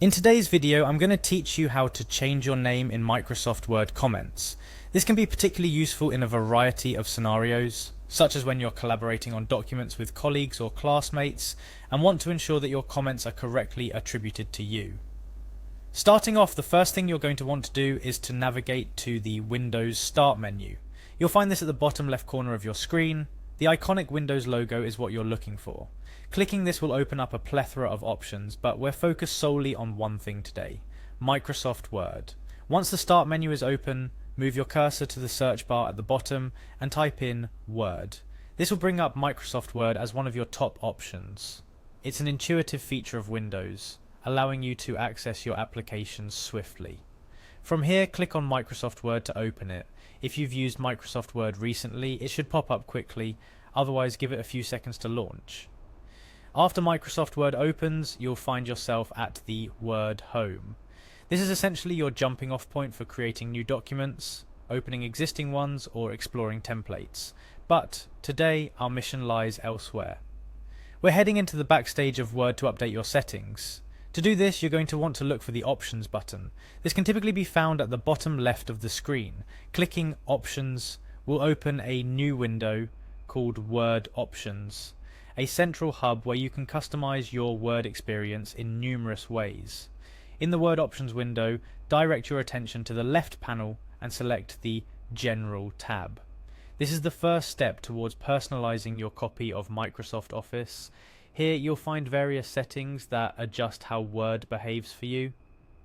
In today's video, I'm going to teach you how to change your name in Microsoft Word comments. This can be particularly useful in a variety of scenarios, such as when you're collaborating on documents with colleagues or classmates and want to ensure that your comments are correctly attributed to you. Starting off, the first thing you're going to want to do is to navigate to the Windows Start menu. You'll find this at the bottom left corner of your screen. The iconic Windows logo is what you're looking for. Clicking this will open up a plethora of options, but we're focused solely on one thing today: Microsoft Word. Once the Start menu is open, move your cursor to the search bar at the bottom and type in Word. This will bring up Microsoft Word as one of your top options. It's an intuitive feature of Windows, allowing you to access your applications swiftly. From here, click on Microsoft Word to open it. If you've used Microsoft Word recently, it should pop up quickly, otherwise give it a few seconds to launch. After Microsoft Word opens, you'll find yourself at the Word home. This is essentially your jumping off point for creating new documents, opening existing ones, or exploring templates. But today, our mission lies elsewhere. We're heading into the backstage of Word to update your settings. To do this, you're going to want to look for the Options button. This can typically be found at the bottom left of the screen. Clicking Options will open a new window called Word Options, a central hub where you can customize your Word experience in numerous ways. In the Word Options window, direct your attention to the left panel and select the General tab. This is the first step towards personalizing your copy of Microsoft Office. Here you'll find various settings that adjust how Word behaves for you,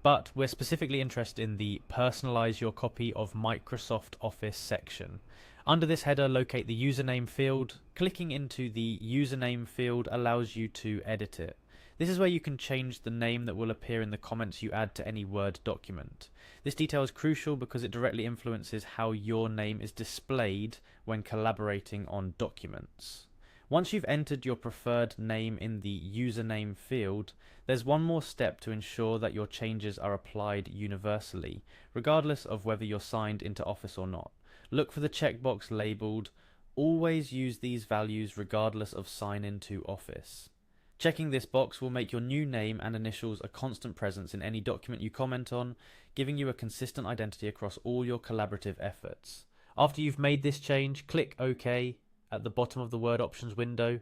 but we're specifically interested in the Personalize your copy of Microsoft Office section. Under this header, locate the username field. Clicking into the username field allows you to edit it. This is where you can change the name that will appear in the comments you add to any Word document. This detail is crucial because it directly influences how your name is displayed when collaborating on documents. Once you've entered your preferred name in the username field, there's one more step to ensure that your changes are applied universally, regardless of whether you're signed into Office or not. Look for the checkbox labelled "Always use these values regardless of sign into Office." Checking this box will make your new name and initials a constant presence in any document you comment on, giving you a consistent identity across all your collaborative efforts. After you've made this change, click OK at the bottom of the Word Options window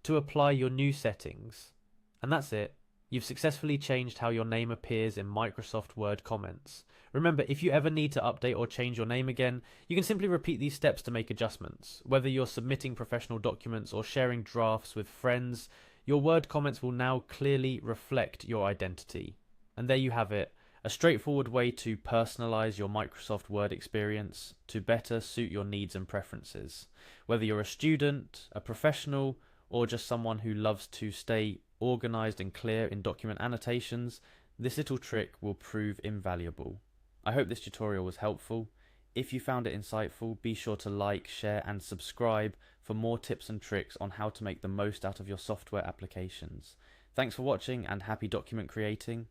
to apply your new settings. And that's it. You've successfully changed how your name appears in Microsoft Word comments. Remember, if you ever need to update or change your name again, you can simply repeat these steps to make adjustments. Whether you're submitting professional documents or sharing drafts with friends, your Word comments will now clearly reflect your identity. And there you have it, a straightforward way to personalize your Microsoft Word experience to better suit your needs and preferences. Whether you're a student, a professional, or just someone who loves to stay organized and clear in document annotations, this little trick will prove invaluable. I hope this tutorial was helpful. If you found it insightful, be sure to like, share, and subscribe for more tips and tricks on how to make the most out of your software applications. Thanks for watching and happy document creating.